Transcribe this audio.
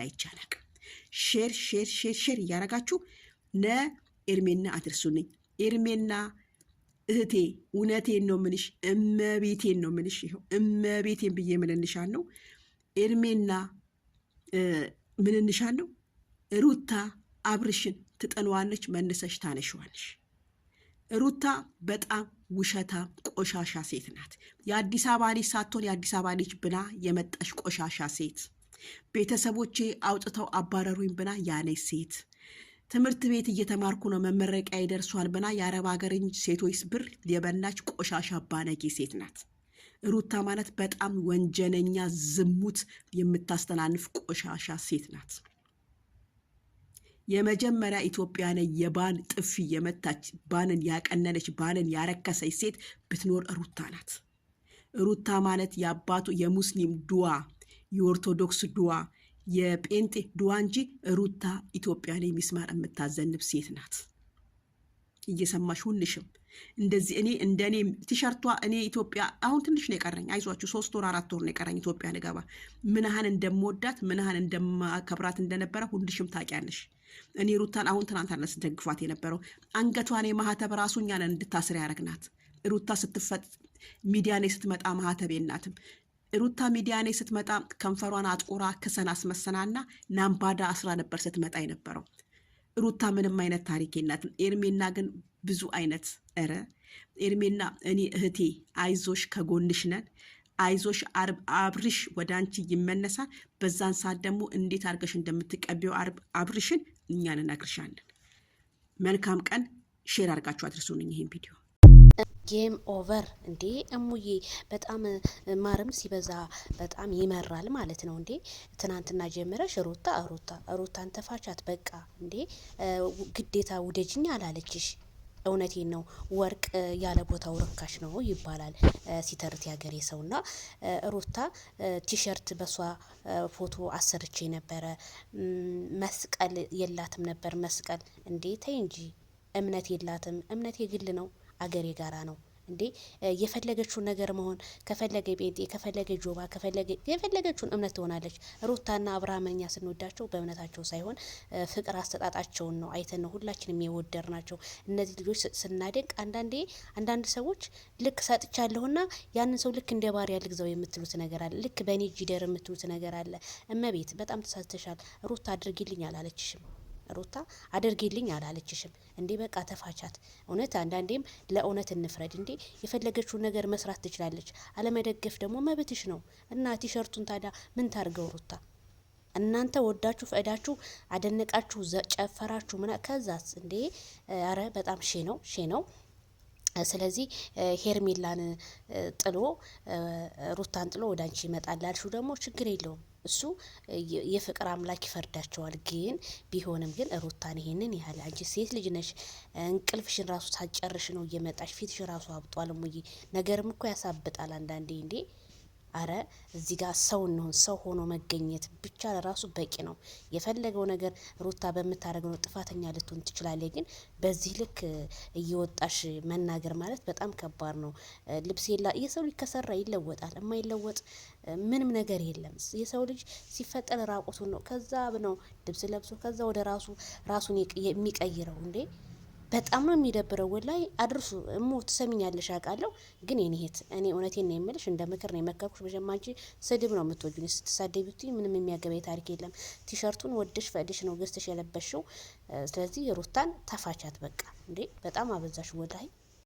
አይቻላል። ሼር እያረጋችሁ ለኤርሜና አድርሱልኝ። ኤርሜና እህቴ እውነቴን ነው ምንሽ፣ እመቤቴን ነው ምንሽ፣ ይኸው እመቤቴን ብዬ ምንንሻል ነው። ኤርሜና ምንንሻል ነው። ሩታ አብርሽን ትጠለዋለች፣ መነሰሽ ታነሽዋለሽ። ሩታ በጣም ውሸታ ቆሻሻ ሴት ናት። የአዲስ አበባ ልጅ ሳትሆን የአዲስ አበባ ልጅ ብላ የመጣሽ ቆሻሻ ሴት፣ ቤተሰቦቼ አውጥተው አባረሩኝ ብላ ያለች ሴት፣ ትምህርት ቤት እየተማርኩ ነው መመረቂያ ይደርሷል ብላ የአረብ ሀገር ሴቶች ብር የበላች ቆሻሻ ባለጌ ሴት ናት። ሩታ ማለት በጣም ወንጀለኛ ዝሙት የምታስተላልፍ ቆሻሻ ሴት ናት። የመጀመሪያ ኢትዮጵያ ላይ የባል ጥፊ የመታች ባልን ያቀነለች ባልን ያረከሰች ሴት ብትኖር ሩታ ናት። ሩታ ማለት የአባቱ የሙስሊም ዱዓ፣ የኦርቶዶክስ ዱዓ፣ የጴንጤ ዱዓ እንጂ ሩታ ኢትዮጵያ ላይ ሚስማር የምታዘንብ ሴት ናት። እየሰማሽ ሁልሽም እንደዚህ እንደኔ ቲሸርቷ እኔ ኢትዮጵያ አሁን ትንሽ ነው የቀረኝ፣ አይዟችሁ 3 ወር 4 ወር ነው የቀረኝ ኢትዮጵያ ልገባ። ምን ያህል እንደምወዳት ምን ያህል እንደማከብራት እንደነበረ ሁልሽም ታውቂያለሽ። እኔ ሩታን አሁን ትናንት አነስ ደግፋት የነበረው አንገቷን የማህተብ ራሱ እኛን እንድታስር ያደረግናት። ሩታ ስትፈጥ ሚዲያ ላይ ስትመጣ ማህተብ የላትም። ሩታ ሚዲያ ላይ ስትመጣ ከንፈሯን አጥቁራ ክሰን አስመሰናና ናምባዳ አስራ ነበር ስትመጣ የነበረው። ሩታ ምንም አይነት ታሪክ የላትም። ኤርሜና ግን ብዙ አይነት ኤርሜና እኔ እህቴ አይዞሽ ከጎንሽ ነን፣ አይዞሽ አብርሽ ወደ አንቺ ይመለሳል። በዛን ሰዓት ደግሞ እንዴት አድርገሽ እንደምትቀቢው አብርሽን እኛን እነግርሻለን። መልካም ቀን። ሼር አድርጋችሁ አድርሱልኝ ይሄን ቪዲዮ። ጌም ኦቨር እንዴ እሙዬ፣ በጣም ማርም ሲበዛ በጣም ይመራል ማለት ነው እንዴ። ትናንትና ጀምረሽ ሩታን ተፋቻት በቃ እንዴ። ግዴታ ውደጅኝ አላለችሽ። እውነቴን ነው። ወርቅ ያለ ቦታው ርካሽ ነው ይባላል ሲተርት ያገሬ ሰውና ሩታ ቲሸርት በሷ ፎቶ አሰርቼ ነበረ። መስቀል የላትም ነበር መስቀል። እንዴ ተይ እንጂ እምነት የላትም። እምነት የግል ነው፣ አገሬ ጋራ ነው እንዴ። የፈለገችውን ነገር መሆን ከፈለገ ቤቴ ከፈለገ ጆባ የፈለገችውን እምነት ትሆናለች። ሩታና አብርሃምኛ ስንወዳቸው በእምነታቸው ሳይሆን ፍቅር አስተጣጣቸውን ነው አይተን ነው ሁላችንም የወደድናቸው። እነዚህ ልጆች ስናደንቅ አንዳንድ ሰዎች ልክ ሰጥቻለሁና ያንን ሰው ልክ እንደ ባሪያ ልግዛው የምትሉት ነገር አለ። ልክ በእኔ ጂደር የምትሉት ነገር አለ። እመቤት በጣም ተሳስተሻል። ሩታ አድርጊልኝ አላለችሽም። ሩታ አድርጊልኝ አላለችሽም እንዴ። በቃ ተፋቻት። እውነት አንዳንዴም ለእውነት እንፍረድ እንዴ። የፈለገችውን ነገር መስራት ትችላለች። አለመደገፍ ደግሞ መብትሽ ነው። እና ቲሸርቱን ታዲያ ምን ታርገው ሩታ? እናንተ ወዳችሁ ፈዳችሁ አደነቃችሁ ጨፈራችሁ ከዛስ እንዴ። አረ በጣም ሼ ነው። ስለዚህ ሄርሜላን ጥሎ ሩታን ጥሎ ወዳንቺ ይመጣል ላልሽው ደግሞ ችግር የለውም። እሱ የፍቅር አምላክ ይፈርዳቸዋል። ግን ቢሆንም ግን ሩታን ይሄንን ያህል አንቺ ሴት ልጅ ነሽ፣ እንቅልፍሽን ራሱ ሳጨርሽ ነው እየመጣሽ ፊትሽ ራሱ አብጧል። ሙይ ነገርም እኮ ያሳብጣል አንዳንዴ እንዴ። አረ እዚህ ጋር ሰው እንሆን፣ ሰው ሆኖ መገኘት ብቻ ለራሱ በቂ ነው። የፈለገው ነገር ሩታ በምታደርገው ጥፋተኛ ልትሆን ትችላለች። ግን በዚህ ልክ እየወጣሽ መናገር ማለት በጣም ከባድ ነው። ልብስ የሰው ልጅ ከሰራ ይለወጣል። የማይለወጥ ምንም ነገር የለም። የሰው ልጅ ሲፈጠር ራቁቱን ነው። ከዛ ነው ልብስ ለብሶ ከዛ ወደ ራሱን የሚቀይረው እንዴ። በጣም ነው የሚደብረው። ወላይ አድርሱ እሙ ትሰሚኛለሽ አውቃለሁ። ግን እኔ እውነቴን ነው የምልሽ፣ እንደ ምክር ነው የመከርኩሽ። በጀማንቺ ስድብ ነው የምትወጁኝ። ስትሳደቢቱ ምንም የሚያገባኝ ታሪክ የለም። ቲሸርቱን ወደሽ ፈድሽ ነው ገዝተሽ የለበሽው። ስለዚህ ሩታን ተፋቻት በቃ እንዴ። በጣም አበዛሽ ወላይ